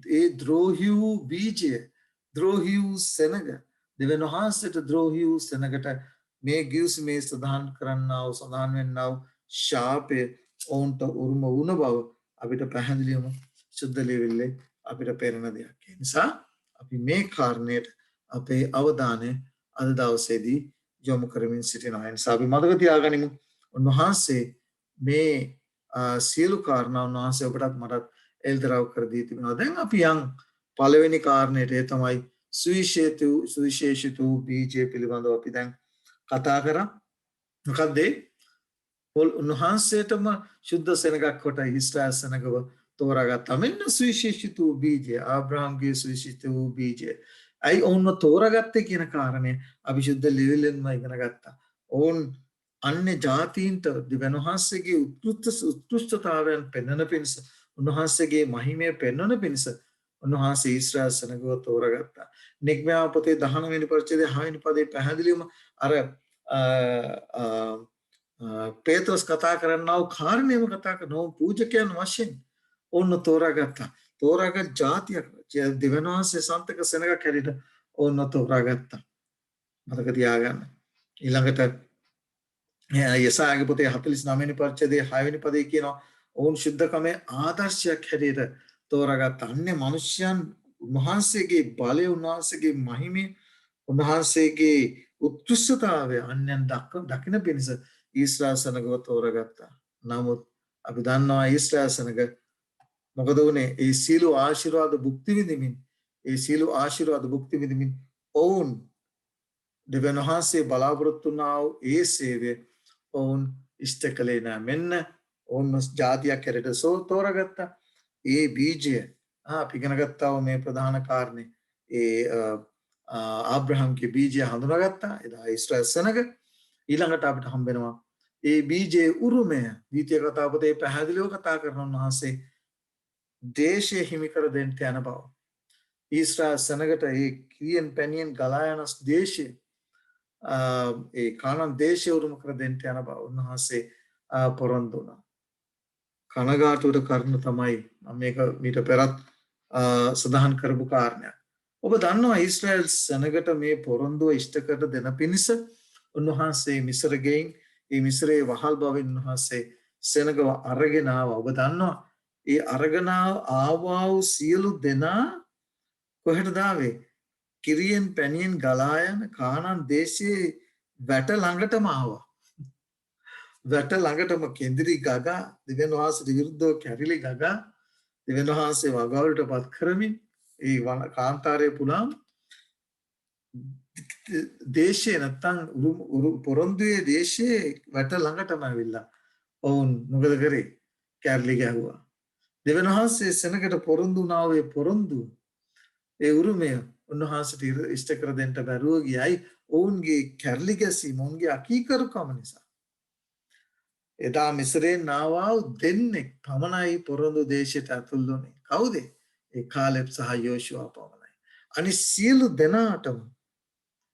ඒ ද්‍රෝහී වූ බීජය, ද්‍රෝහී වූ සෙනග, දෙවියන් වහන්සේට ද්‍රෝහී වූ සෙනගට මේ ගිවිසුමේ සදාන් කරන්නා වූ සදාන් වෙන්නා වූ ශාපය ඔවුන්ට උරුම වුණ බව අපිට පැහැදිලිවම සුද්ධ ලියවිල්ලේ අපිට පේන දෙයක්. ඒ නිසා අපි මේ කාරණයට අපේ අවධානය අද දවසේදී යොමු කරමින් සිටිනවා. ඒ නිසා අපි මතක තියාගනිමු උන්වහන්සේ මේ සියලු කාරණා උන්වහන්සේ ඔබටත් මටත් එල්දරව් කර දී තිබෙනවා. දැන් අපි යන් පළවෙනි කාරණයට ඒ තමයි සුවිශේෂිත වූ බීජය පිළිබඳව අපි දැන් කතා කරා. මොකක්ද ඒ? උන්වහන්සේටම ශුද්ධ සෙනගක් කොට ඊශ්‍රායල් සෙනගව තෝරාගත්තා. මෙන්න සුවිශේෂිත වූ බීජය, ආබ්‍රහම්ගේ සුවිශේෂිත වූ බීජය. ඇයි ඔවුන්ව තෝරාගත්තේ කියන කාරණය අපි ශුද්ධ ලියවිල්ලෙන්ම ඉගෙන ගත්තා. ඔවුන් අන්‍ය ජාතීන්ට දෙවියන් වහන්සේගේ උත්කෘෂ්ඨතාවයන් පෙන්වන පිණිස, උන්වහන්සේගේ මහිමය පෙන්වන පිණිස උන්වහන්සේ ඊශ්‍රායල් සෙනගව තෝරාගත්තා. නිග්මයා පොතේ 19 වෙනි පරිච්ඡේදයේ 6 වෙනි පදේ පැහැදිලිවම අර පේතෘස් කතා කරන්නා වූ කාරණේම කතා කරනවා. පූජකයන් වශයෙන් ඔවුන් තෝරාගත්තා. තෝරාගත් ජාතියක් දෙවියන් වහන්සේ සන්තක සෙනගක් හැටියට ඔවුන් තෝරාගත්තා. මතක තියාගන්න. ඊළඟට යෙසායාගේ පොතේ 49 වෙනි පරිච්ඡේදයේ 6 වෙනි පදේ කියනවා ඔවුන් ශුද්ධකමේ ආදර්ශයක් හැටියට තෝරාගත් අන්‍ය මිනිසයන් උන්වහන්සේගේ බලය, උන්වහන්සේගේ මහිමය, උන්වහන්සේගේ උත්කෘෂ්ඨතාවය අන්‍යයන් දකින පිණිස ඊශ්‍රායල් සෙනගව තෝරාගත්තා. නමුත් අපි දන්නවා ඊශ්‍රායල් සෙනග මොකද වුනේ? ඒ සීල ආශිර්වාද භුක්ති විඳිමින් ඔවුන් දෙවියන් වහන්සේ බලාපොරොත්තු වුණා වූ ඒ සේවය ඔවුන් ඉෂ්ට කළේ නැහැ. මෙන්න ඔවුන් ජාතියක් හැටියට තෝරාගත්තා. ඒ බීජය අපි ඉගෙන ගත්තා මේ ප්‍රධාන කාරණේ ඒ ආබ්‍රහම්ගේ බීජය හඳුනාගත්තා. එදා ඊශ්‍රායල් සෙනඟ ඊළඟට අපිට හම්බ වෙනවා ඒ බීජයේ උරුමය. ද්විතීය කතාපතේ පැහැදිලිව කතා කරන උන්වහන්සේ දේශය හිමි කර දෙන්න යන බව. ඊශ්‍රායල් සෙනඟට ඒ කිරියෙන් පැනියෙන් ගලා යන දේශය ඒ කානාන් දේශය උරුම කර දෙන්න යන බව උන්වහන්සේ පොරොන්දු වුණා. කනගාටුවට කරුණ තමයි මම මේක මීට පෙරත් සඳහන් කරපු කාරණයක්. ඔබ දන්නවා ඊශ්‍රායල් සෙනඟට මේ පොරොන්දුව ඉෂ්ට කර දෙන පිණිස උන්වහන්සේ මිස්ර ගෙයින් ඒ මිස්රයේ වහල් බවින් උන්වහන්සේ සෙනඟව අරගෙන ආවා. ඔබ දන්නවා ඒ අරගෙන ආවා වූ සියලු දෙනා කොහෙටද ආවේ? කිරියෙන් පැනියෙන් ගලා යන කානාන් දේශයේ වැට ළඟටම ආවා. වැට ළඟටම කෙඳිරි ගගා දෙවියන් වහන්සේට විරුද්ධව කැරිලි ගගා දෙවියන් වහන්සේ වගාවලටපත් කරමින් ඒ කාන්තාරයේ පුරාම දේශේ නැත්තම් පොරොන්දුවේ දේශේ වැට ළඟටම ඇවිල්ලා ඔවුන් මොකද කරේ? කැරිලි ගැහුවා. දෙවියන් වහන්සේ සෙනඟට පොරොන්දු වුණා වූ පොරොන්දුව ඒ උරුමය උන්වහන්සේට ඉෂ්ට කර දෙන්න බැරුව ගියයි ඔවුන්ගේ කැරිලි ගැසීම ඔවුන්ගේ අකීකරුකම නිසා. එදා මිස්රයෙන් ආවා දෙන්නෙක් පමණයි පොරොන්දු දේශයට ඇතුල් වුණේ. කවුද? ඒ කාලෙබ් සහ යෝෂුවා පමණයි. අනිත් සියලු දෙනාටම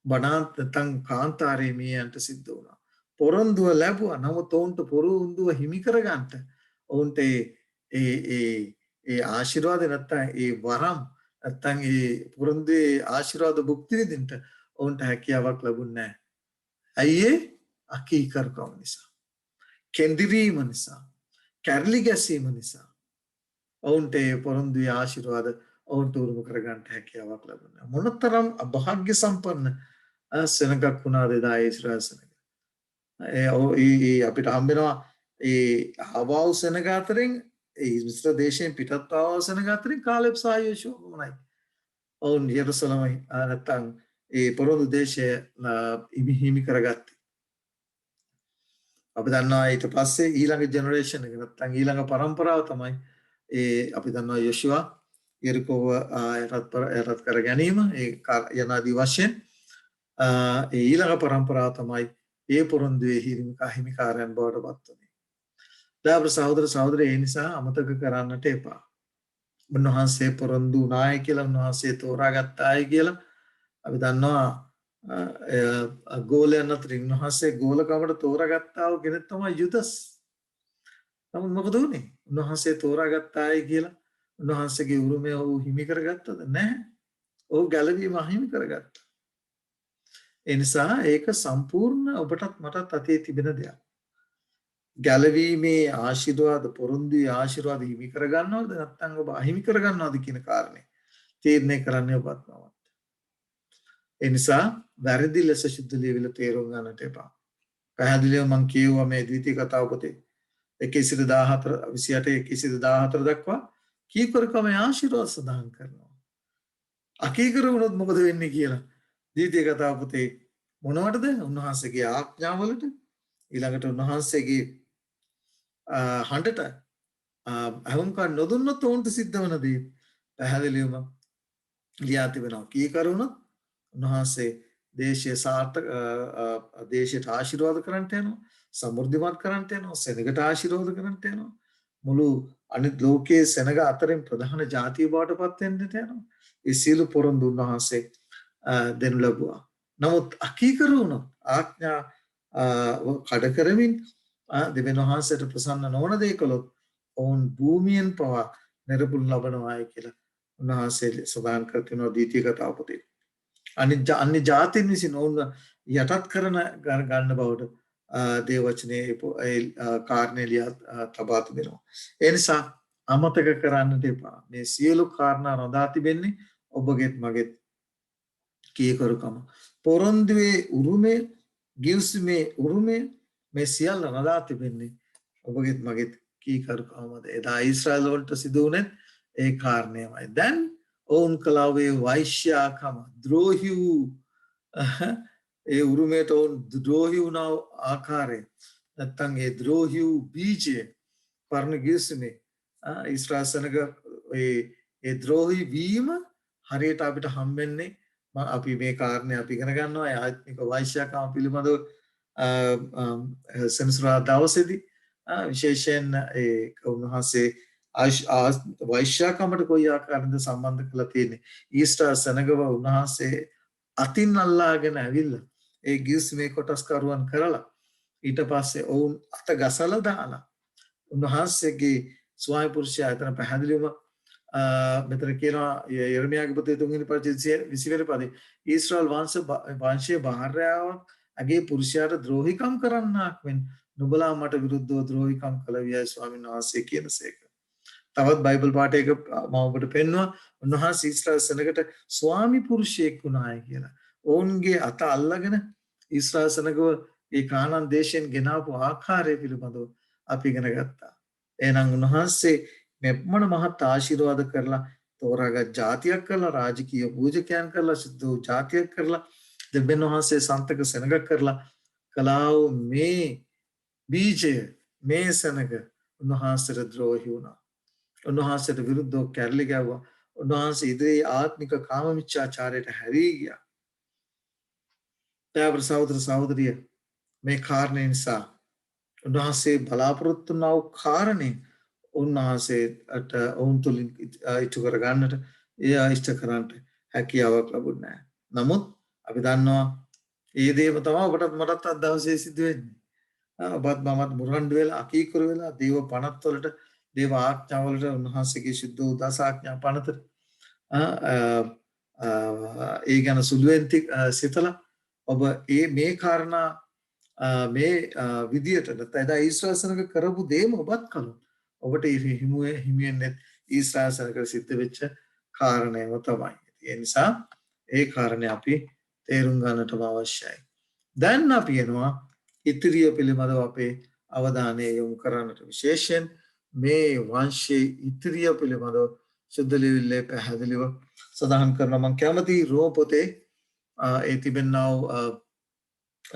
බණාන්ත නැත්නම් කාන්තාරයේ මියන්ට සිද්ධ වුණා. පොරොන්දුව ලැබුවා. නමුත් ඔවුන්ට පොරොන්දුව හිමි කරගන්න ඔවුන්ට ඒ ආශිර්වාද නැත්නම් ඒ වරම් නැත්නම් ඒ පොරොන්දුවේ ආශිර්වාද භුක්ති විඳින්න ඔවුන්ට හැකියාවක් ලැබුණේ නැහැ. ඇයි ඒ? අකීකරුකම නිසා. කෙන්දිරීම නිසා, කැරලි ගැසීම නිසා ඔවුන්ට පොරොන්දුවේ ආශිර්වාද ඔවුන්ට උරුම කරගන්න හැකියාවක් ලැබුණා. මොනතරම් අභාග්‍ය සම්පන්න සෙනඟක් වුණාද එදා ඊශ්‍රායල් සෙනඟ. ඒ අපිට හම්බෙනවා ඒ ආවාව් සෙනඟ අතරින් ඒ මිස්ර දේශයෙන් පිටත් ආවාව් සෙනඟ අතරින් කාලෙබ් සහ යෝෂුවා පමණයි. ඔවුන් යෙරුසලම නැත්තම් ඒ පොරොන්දු දේශය හිමි කරගත්තේ. අපි දන්නවා ඊට පස්සේ ඊළඟ ජෙනරේෂන් එක නැත්නම් ඊළඟ පරම්පරාව තමයි අපි දන්නවා යෝෂුවා යෙරිකෝව යටත් කර ගැනීම ඒ යනාදී වශයෙන් ඒ ඊළඟ පරම්පරාව තමයි ඒ පොරොන්දුවේ හිමිකාරයන් බවට පත් වුනේ. දාබ්‍ර සහෝදර සහෝදරය ඒ නිසා අමතක කරන්නට එපා. උන්වහන්සේ පොරොන්දු වුණායි කියලා උන්වහන්සේ තෝරාගත්තායි කියලා අපි දන්නවා ගෝලයන් අතර උන්වහන්සේ ගෝලකමට තෝරාගත්තා වූ කෙනෙක් තමයි යුදස්. නමුත් මොකද වුනේ? උන්වහන්සේ තෝරාගත්තායි කියලා උන්වහන්සේගේ උරුමය ඔහු හිමි කරගත්තද? නැහැ. ඔහු ගැලවීම අහිමි කරගත්තා. ඒ නිසා ඒක සම්පූර්ණ ඔබටත් මටත් අතේ තිබෙන දෙයක්. ගැලවීමේ ආශිර්වාද පොරොන්දුවේ ආශිර්වාද හිමි කරගන්නවද නැත්නම් ඔබ අහිමි කරගන්නවද කියන කාරණේ තීරණය කරන්නේ ඔබත් මමත්. ඒ නිසා වැරදි ලෙස සුද්ධ ලියවිල තේරුම් ගන්නට එපා. පැහැදිලිව මම කියුවා මේ ද්විතීය කතාව පොතේ 1:28 දක්වා කීකරුකමේ ආශිර්වාද සඳහන් කරනවා. අකීකරු වුණොත් මොකද වෙන්නේ කියලා ද්විතීය කතාව පොතේ මොනවටද? උන්වහන්සේගේ ආඥාවලට ඊළඟට උන්වහන්සේගේ හඬට අහුම්කම් නොදුන්නොත් ඔවුන්ට සිද්ධ වන දේ පැහැදිලිවම ලියා තිබෙනවා. කීකරු වුණොත් උන්වහන්සේ දේශයේ සාර්ථක දේශයට ආශිර්වාද කරන්නට යනවා, සමෘද්ධිමත් කරන්නට යනවා, සෙනඟට ආශිර්වාද කරන්නට යනවා, මුළු අනිත් ලෝකයේ සෙනඟ අතරින් ප්‍රධාන ජාතිය බවට පත් වෙන්නට යනවා. ඒ සියලු පොරොන්දු උන්වහන්සේ දෙනු ලැබුවා. නමුත් අකීකරු වුණොත් ආඥා කඩ කරමින් දෙවියන් වහන්සේට ප්‍රසන්න නොවන දේ කළොත් ඔවුන් භූමියෙන් පවා නිරපුල් ලබනවායි කියලා උන්වහන්සේ සඳහන් කර තිනවා ද්විතීය කතාව පොතේ. අන්‍ය ජාතීන් විසින් ඔවුන් යටත් කරන ගන්න බවට දේව වචනේ කාරණේ ලියා තබා තිබෙනවා. ඒ නිසා අමතක කරන්නට එපා. මේ සියලු කාරණා රඳා තිබෙන්නේ ඔබගෙත් මගෙත් කීකරුකම. පොරොන්දුවේ උරුමය, ගිවිසුමේ උරුමය මේ සියල්ල රඳා තිබෙන්නේ ඔබගෙත් මගෙත් කීකරුකමද. එදා ඊශ්‍රායල් වලට සිදු වුණේ ඒ කාරණේමයි. දැන් ඔවුන් කලාවේ වෛශ්‍යාකම ද්‍රෝහි වූ ඒ උරුමයට ඔවුන් ද්‍රෝහි වුණ ආකාරය නැත්තම් ඒ ද්‍රෝහි වූ බීජය පරණ ගිවිසුමේ ඊශ්‍රායල් සෙනඟ ඒ ද්‍රෝහි වීම හරියට අපිට හම්බෙන්නේ අපි මේ කාරණය අපි ඉගෙන ගන්නවා ආත්මික වෛශ්‍යකම පිළිබඳව සෙනසුරාදා දවසේදී විශේෂයෙන් ඒ උන්වහන්සේ වෛශ්‍යකමට කොයි ආකාරයෙන්ද සම්බන්ධ කරලා තියෙන්නේ ඊස්ටර් සෙනගව උන්වහන්සේ අතින් අල්ලාගෙන ඇවිල්ලා ඒ ගිවිස් මේ කොටස්කරුවන් කරලා ඊට පස්සේ ඔවුන් අත ගසලා දාලා උන්වහන්සේගේ ස්වාමි පුරුෂයා එතන පැහැදිලිවම මෙතන කියනවා යර්මියාගේ පොතේ 3 වෙනි පරිච්ඡේදයේ 20 වෙනි පදේ ඊශ්‍රායල් වංශයේ භාර්යාවක් අගේ පුරුෂයාට ද්‍රෝහිකම් කරන්නාක් මෙන් නුඹලා මට විරුද්ධව ද්‍රෝහිකම් කළ වියයි ස්වාමීන් වහන්සේ කියනසේක. තවත් බයිබල් පාඨයක මම ඔබට පෙන්වුවා උන්වහන්සේ ඊශ්‍රායල් සෙනගට ස්වාමි පුරුෂයෙක් වුණායි කියලා. ඔවුන්ගේ අත අල්ලගෙන ඊශ්‍රායල් සෙනගව ඒ කානාන් දේශයෙන් ගෙනාවු ආකාරය පිළිබඳව අපි ඉගෙන ගත්තා. එහෙනම් උන්වහන්සේ මෙපමණ මහත් ආශිර්වාද කරලා තෝරාගත් ජාතියක් කරලා රාජකීය පූජකයන් කරලා සිද්ධ වූ ජාතියක් කරලා දෙවියන් වහන්සේ සන්තක සෙනග කරලා කලාව මේ බීජය මේ සෙනග උන්වහන්සේට ද්‍රෝහී වුණා. උන්වහන්සේට විරුද්ධව කැරලි ගැව්වා. උන්වහන්සේ ඉදිරියේ ආත්මික කාම මිච්ඡාචාරයට හැරී ගියා. තාවර සහෝදර සහෝදරිය මේ කාරණේ නිසා උන්වහන්සේ බලාපොරොත්තු වූ කාරණේ උන්වහන්සේට ඔවුන් තුළින් ඉටු කර ගන්නට ඒ ඉෂ්ට කරන්නට හැකියාවක් ලැබුණේ නැහැ. නමුත් අපි දන්නවා ඒ දේම තමයි ඔබටත් මටත් අද දවසේ සිද්ධ වෙන්නේ. ඔබත් මමත් මුරණ්ඩු වෙලා අකීකරු වෙලා දේව පනත් වලට දේව ආඥා වලට උන්වහන්සේගේ සුද්ධ උදාස ආඥා පනතට ඒ ගැන සුළුවෙන් සිතලා ඔබ මේ කාරණා මේ විදියට නැත්නම් එදා ඊශ්‍රායල් සෙනග කරපු දේම ඔබත් කළොත් ඔබට හිමියෙන්නේ ඊශ්‍රායල් සෙනග සිද්ධ වෙච්ච කාරණේම තමයි. ඒ නිසා ඒ කාරණේ අපි තේරුම් ගන්නට අවශ්‍යයි. දැන් අපි යනවා ඉතිරිය පිළිබඳව අපේ අවධානය යොමු කරන්නට විශේෂයෙන් මේ වංශයේ ඉතිරිය පිළිබඳව සුද්ධ ලිවිල්ලේ පැහැදිලිව සඳහන් කරනවා. මම කැමති රෝම පොතේ ඒ තිබෙනා වූ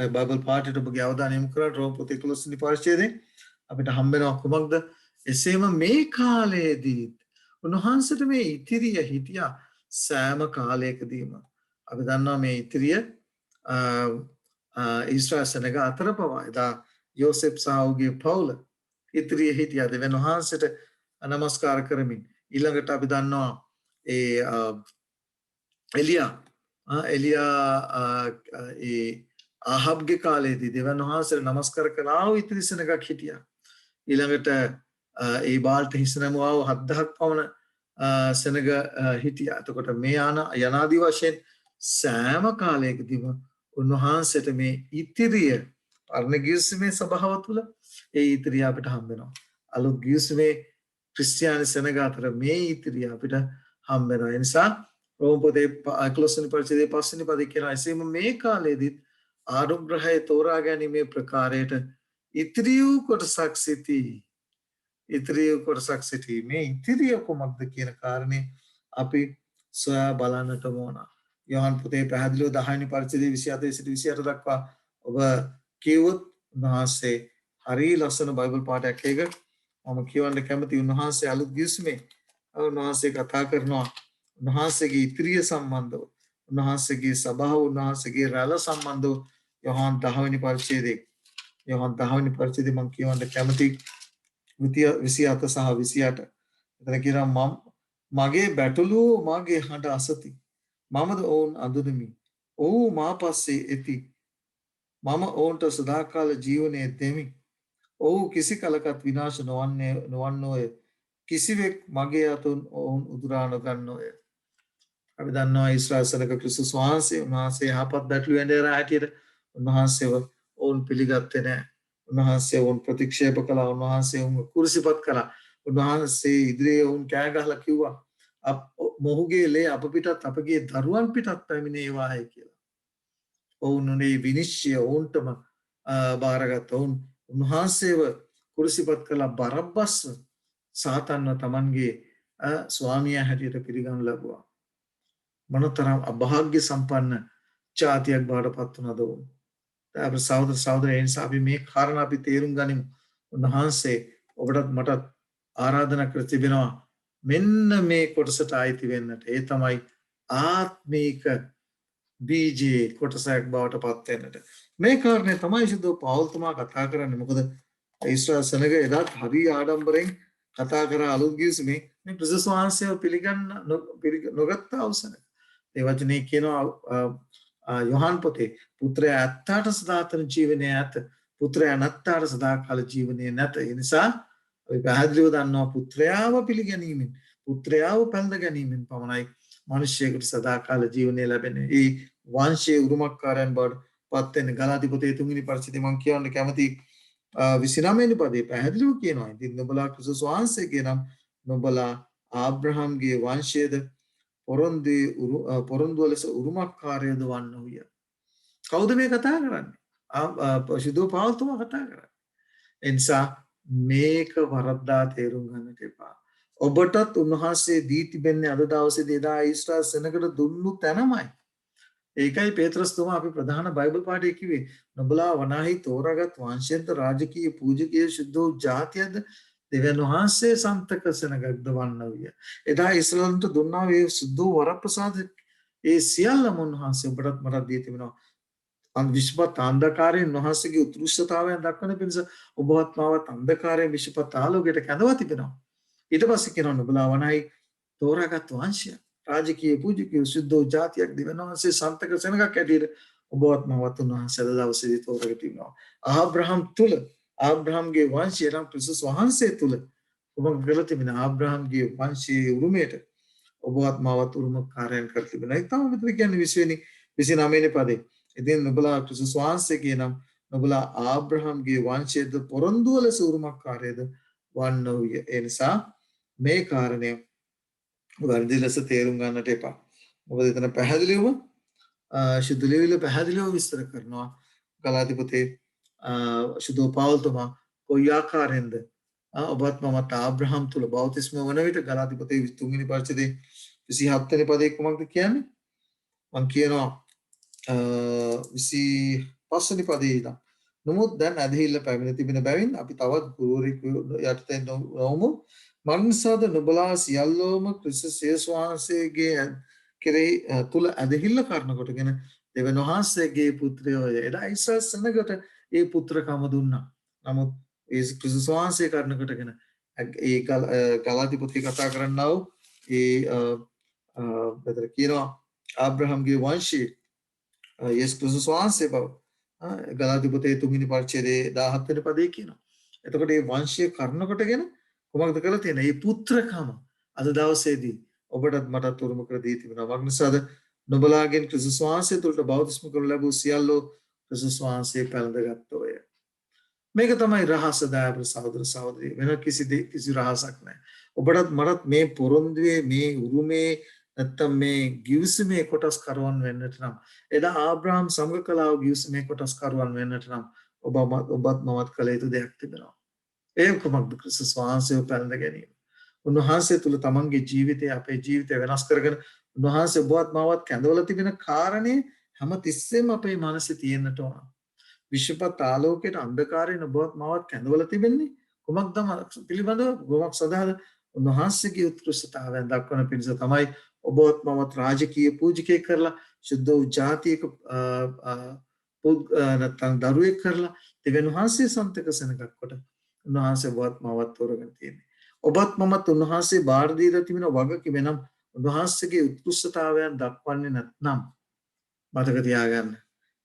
බයිබල් පාඨයට ඔබගේ අවධානය යොමු කරලා රෝම පොතේ 11 වෙනි පරිච්ඡේදයේ අපිට හම්බ වෙනවා කුමක්ද? එසේම මේ කාලයේදී උන්වහන්සේට මේ ඉතිරිය හිටියා සෑම කාලයකදීම. අපි දන්නවා මේ ඉතිරිය ඊශ්‍රායල් සෙනග අතර පවා එදා යෝසෙප් සහ ඔහුගේ පවුල ඉතිරිය හිටියා දෙවියන් වහන්සේට නමස්කාර කරමින්. ඊළඟට අපි දන්නවා ඒ එලියා ඒ ආහබ්ගේ කාලේදී දෙවියන් වහන්සේට නමස්කාර කළා වූ ඉතිරි සෙනගක් හිටියා. ඊළඟට ඒ බාල්ට හිස නැමුවා 7000ක් පමණ සෙනග හිටියා. එතකොට මේ යනාදී වශයෙන් සෑම කාලයකදීම උන්වහන්සේට මේ ඉතිරිය පරණ ගිවිසුමේ ස්වභාව තුළ ඒ ඉතිරිය අපිට හම්බ වෙනවා. අලුත් ගිවිසුමේ ක්‍රිස්තියානි සෙනග අතර මේ ඉතිරිය අපිට හම්බ වෙනවා. ඒ නිසා රෝම පොතේ 11 වෙනි පරිච්ඡේදයේ 5 වෙනි පදේ කියනවා එසේම මේ කාලයේදී ආනුග්‍රහය තෝරා ගැනීමේ ප්‍රකාරයට ඉතිරි වූ කොටසක් සිටී. ඉතිරි වූ කොටසක් සිටී. මේ ඉතිරිය කොමක්ද කියන කාරණේ අපි සොයා බලන්නට ඕන. යෝහන් පොතේ පැහැදිලිව 10 වෙනි පරිච්ඡේදයේ 27 සිට 28 දක්වා ඔබ කියවොත් උන්වහන්සේ හරි ලස්සන බයිබල් පාඩයක් එක මම කියවන්න කැමති. උන්වහන්සේ අලුත් ගිවිසුමේ උන්වහන්සේ කතා කරනවා උන්වහන්සේගේ ඉතිරිය සම්බන්ධව, උන්වහන්සේගේ සභාව, උන්වහන්සේගේ රැළ සම්බන්ධව යෝහන් 10 වෙනි පරිච්ඡේදයේ යෝහන් 10 වෙනි පරිච්ඡේදයේ මම කියවන්න කැමති 27 සහ 28. එතන කියනවා මගේ බැටළුවෝ මාගේ හඬ අසති. මමද ඔවුන් අඳුනමි. ඔව් මා පස්සේ එති. මම ඔවුන්ට සදාකාල ජීවනය දෙමි. ඔව් කිසි කලකත් විනාශ නොවන්නෝය. කිසිවෙක් මගේ අතින් ඔවුන් උදුරා නොගන්නෝය. අපි දන්නවා ඊශ්‍රායල් සෙනග ක්‍රිස්තුස් වහන්සේ උන්වහන්සේ යහපත් බැටළු ඇඳලා හැටියට උන්වහන්සේව ඔවුන් පිළිගත්තේ නැහැ. උන්වහන්සේ ඔවුන් ප්‍රතික්ෂේප කළා. උන්වහන්සේ ඔවුන් කුරුසිපත් කළා. උන්වහන්සේ ඉදිරියේ ඔවුන් කෑ ගහලා කිව්වා මොහුගේ ලේ අප පිටත් අපගේ දරුවන් පිටත් පැමිණේවායි කියලා. ඔවුන්ගේ විනිශ්චය ඔවුන්ටම බාරගත් ඔවුන් උන්වහන්සේව කුරුසිපත් කළා. බරබ්බස්ව සාතන්ව තමන්ගේ ස්වාමියා හැටියට පිළිගනු ලැබුවා. මොනතරම් අභාග්‍ය සම්පන්න ජාතියක් බවට පත් වුණාද ඔවුන්. අපේ සහෝදර සහෝදරයන් අපි මේ කාරණා අපි තේරුම් ගනිමු. උන්වහන්සේ ඔබටත් මටත් ආරාධනා කර තිබෙනවා මෙන්න මේ කොටසට ආйти වෙන්නට. ඒ තමයි ආත්මීක බීජේ කොටසක් බවට පත් වෙන්නට මේ කාරණේ තමයි ශුද්ධ පෞල්තුමා කතා කරන්නේ. මොකද ඊශ්‍රායල් සෙනග එදාත් හරි ආඩම්බරෙන් කතා කර අලුත් ගිවිසුමේ මේ ක්‍රිස්තුස් වහන්සේව පිළිගන්න නොගත්ත අවසර. ඒ වචනේ කියනවා යොහන් පොතේ පුත්‍රයා ඇත්තාට සදාතන ජීවනය ඇත. පුත්‍රයා නැත්තාට සදාකාල ජීවනය නැත. ඒ නිසා අපි පැහැදිලිව දන්නවා පුත්‍රයාව පිළිගැනීමෙන් පුත්‍රයාව පැළඳ ගැනීමෙන් පමණයි මිනිසෙකුට සදාකාල ජීවනය ලැබෙන්නේ. ඒ වංශයේ උරුමකාරයන් බවට පත් වෙන ගලාති පොතේ 3 වෙනි පරිච්ඡේදය මම කියන්න කැමති 29 වෙනි පදේ පැහැදිලිව කියනවා. ඉතින් නුඹලා ක්‍රිස්තුස් වහන්සේගේ නම් නුඹලා ආබ්‍රහම්ගේ වංශයේද පොරොන්දු ලෙස උරුමකාරයද වන්නෝය. කවුද මේ කතා කරන්නේ? ශුද්ධ පෞල්තුමා කතා කරන්නේ. ඒ නිසා මේක වරද්දා තේරුම් ගන්නට එපා. ඔබටත් උන්වහන්සේ දී තිබෙන්නේ අද දවසේදී එදා ඊශ්‍රායල් සෙනගට දුන්නු තැනමයි. ඒකයි පේත්‍රස් තුමා අපි ප්‍රධාන බයිබල් පාඩේ කිව්වේ නුඹලා වනාහි තෝරාගත් වංශයෙන්ද රාජකීය පූජකීය ශුද්ධ වූ ජාතියද දෙවියන් වහන්සේ සන්තක සෙනගක්ද වන්නවිය. එදා ඊශ්‍රායලන්ට දුන්නා මේ සුද්ධ වූ වරප්‍රසාද ඒ සියල්ලම උන්වහන්සේ ඔබටත් මටත් දී තිබෙනවා. විශ්වපත් අන්ධකාරයෙන් උන්වහන්සේගේ උත්කෘෂ්ඨතාවයන් දක්වන පිණිස ඔබවත් මාවත් අන්ධකාරයෙන් විශ්වපත් ආලෝකයට කැඳවා තිබෙනවා. ඊට පස්සේ කියනවා නුඹලා වනාහි තෝරාගත් වංශය රාජකීය පූජකීය සුද්ධ වූ ජාතියක් දෙවියන් වහන්සේ සන්තක සෙනගක් ඇටියට ඔබවත් මමවත් උන්වහන්සේ අද දවසේදී තෝරගෙන තිබෙනවා. ආබ්‍රහම් තුල ආබ්‍රහම්ගේ වංශය නම් ක්‍රිස්තුස් වහන්සේ තුල ඔබ ගල තිබෙන ආබ්‍රහම්ගේ වංශයේ උරුමයට ඔබවත් මමවත් උරුමකාරයන් කර තිබෙනවා. ඒක තමයි මෙතන කියන්නේ 20 වෙනි 29 වෙනි පදේ. ඉතින් නුඹලා ක්‍රිස්තුස් වහන්සේගේ නම් නුඹලා ආබ්‍රහම්ගේ වංශයේද පොරොන්දුව ලෙස උරුමකාරයද වන්නෝය. ඒ නිසා මේ කාරණය වර්ධි ලෙස තේරුම් ගන්නට එපා. මොකද එතන පැහැදිලිවම ශුද්ධ ලියවිල්ල පැහැදිලිව විස්තර කරනවා ගලාති පොතේ ශුද්ධ පෞල්තුමා කොයි ආකාරයෙන්ද ඔබත් මමත් ආබ්‍රහම් තුල බෞතිස්ම වන විට ගලාති පොතේ 3 වෙනි පරිච්ඡේදයේ 27 වෙනි පදේ කොහොමද කියන්නේ? මම කියනවා 25 වෙනි පදේ ඉඳන් නමුත් දැන් ඇදහිල්ල පැමිණ තිබෙන බැවින් අපි තවත් ගුරුවරයෙකු යටතේ නොවමු. මන්සාද නුඹලා සියල්ලෝම ක්‍රිස්තුස් වහන්සේගේ කෙරෙහි තුල ඇදහිල්ල කරන කොටගෙන දෙවියන් වහන්සේගේ පුත්‍රයෝය. එදා ඊශ්‍රායල් සෙනගට ඒ පුත්‍රකම දුන්නා. නමුත් ඒ ක්‍රිස්තුස් වහන්සේ කරන කොටගෙන ඒ ගලාති පොතේ කතා කරන්නා වූ බෙදර කියනවා ආබ්‍රහම්ගේ වංශයේ යේසුස් ක්‍රිස්තුස් වහන්සේ බව ගලාති පොතේ 3 වෙනි පරිච්ඡේදයේ 17 වෙනි පදේ කියනවා. එතකොට මේ වංශය කරන කොටගෙන කොහොමද කරලා තියෙන්නේ? මේ පුත්‍රකම අද දවසේදී ඔබටත් මටත් උරුම කර දී තිබෙනවා. වග්නසාද නුඹලාගෙන් ක්‍රිස්තුස් වහන්සේ තුළට බෞතිස්ම කරනු ලැබූ සියල්ලෝ ක්‍රිස්තුස් වහන්සේ පැළඳගත්තෝය. මේක තමයි රහස දායක සහෝදර සහෝදරිය. වෙන කිසි රහසක් නැහැ. ඔබටත් මටත් මේ පොරොන්දුවේ මේ උරුමේ නැත්තම් මේ ගිවිසුමේ කොටස් කරවන් වෙන්නට නම් එදා ආබ්‍රහම් සමග කළා වූ ගිවිසුමේ කොටස් කරවන් වෙන්නට නම් ඔබත් මමත් කළ යුතු දෙයක් තිබෙනවා. ඒ කුමක්ද? ක්‍රිස්තුස් වහන්සේව පැළඳ ගැනීම. උන්වහන්සේ තුල තමන්ගේ ජීවිතය අපේ ජීවිතය වෙනස් කරගෙන උන්වහන්සේ ඔබවත් මාවත් කැඳවලා තිබෙන කාරණේ හැම තිස්සෙම අපේ මනසේ තියෙන්නට ඕන. විශ්වපත් ආලෝකයට අන්ධකාරයෙන් ඔබවත් මාවත් කැඳවලා තිබෙන්නේ කුමක්ද පිළිබඳව ගොමක් සදාද උන්වහන්සේගේ උත්කෘෂ්ඨතාවයන් දක්වන පිණිස තමයි ඔබවත් මමත් රාජකීය පූජකයෙක් කරලා ශුද්ධ වූ ජාතියක නැත්නම් දරුවෙක් කරලා දෙවියන් වහන්සේ සන්තක සෙනගක් කොට උන්වහන්සේ ඔබවත් මමවත් තෝරගෙන තියෙන්නේ. ඔබත් මමත් උන්වහන්සේ බාර දීලා තිබෙන වගකීම නම් උන්වහන්සේගේ උත්කෘෂ්ඨතාවයන් දක්වන්නේ නැත්නම් මතක තියාගන්න.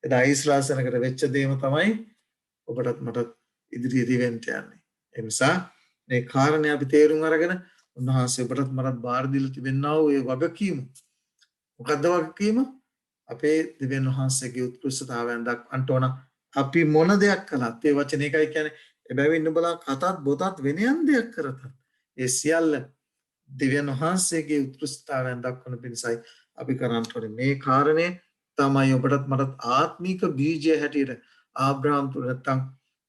එදා ඊශ්‍රායල් සෙනගට වෙච්ච දේම තමයි ඔබටත් මටත් ඉදිරියේදී වෙන්න යන්නේ. ඒ නිසා මේ කාරණේ අපි තේරුම් අරගෙන උන්වහන්සේ ඔබටත් මටත් බාර දීලා තිබෙනා වූ ඒ වගකීම මොකද්ද වගකීම? අපේ දෙවියන් වහන්සේගේ උත්කෘෂ්ඨතාවයන් දක්වන්නට ඕන. අපි මොන දෙයක් කළත් ඒ වචන එකයි කියන්නේ එබැවින් නුඹලා කතත් බොතත් වෙනයන් දෙයක් කරතත් ඒ සියල්ල දෙවියන් වහන්සේගේ උත්කෘෂ්ඨතාවයන් දක්වන පිණිසයි අපි කරන්නට ඕනේ. මේ කාරණේ තමයි ඔබටත් මටත් ආත්මික බීජය හැටියට ආබ්‍රහම් තුල නැත්තම්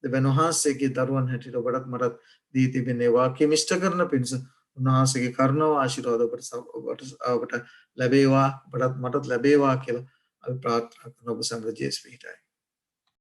දෙවියන් වහන්සේගේ දරුවන් හැටියට ඔබටත් මටත් දී තිබෙනේ වාක්‍ය මිෂ්ඨ කරන පිණිස උන්වහන්සේගේ කරුණාව ආශිර්වාද ඔබට ලැබේවා ඔබටත් මටත් ලැබේවා කියලා අපි ප්‍රාර්ථනා කරන ඔබ සමග ජේසුස් පිටයි.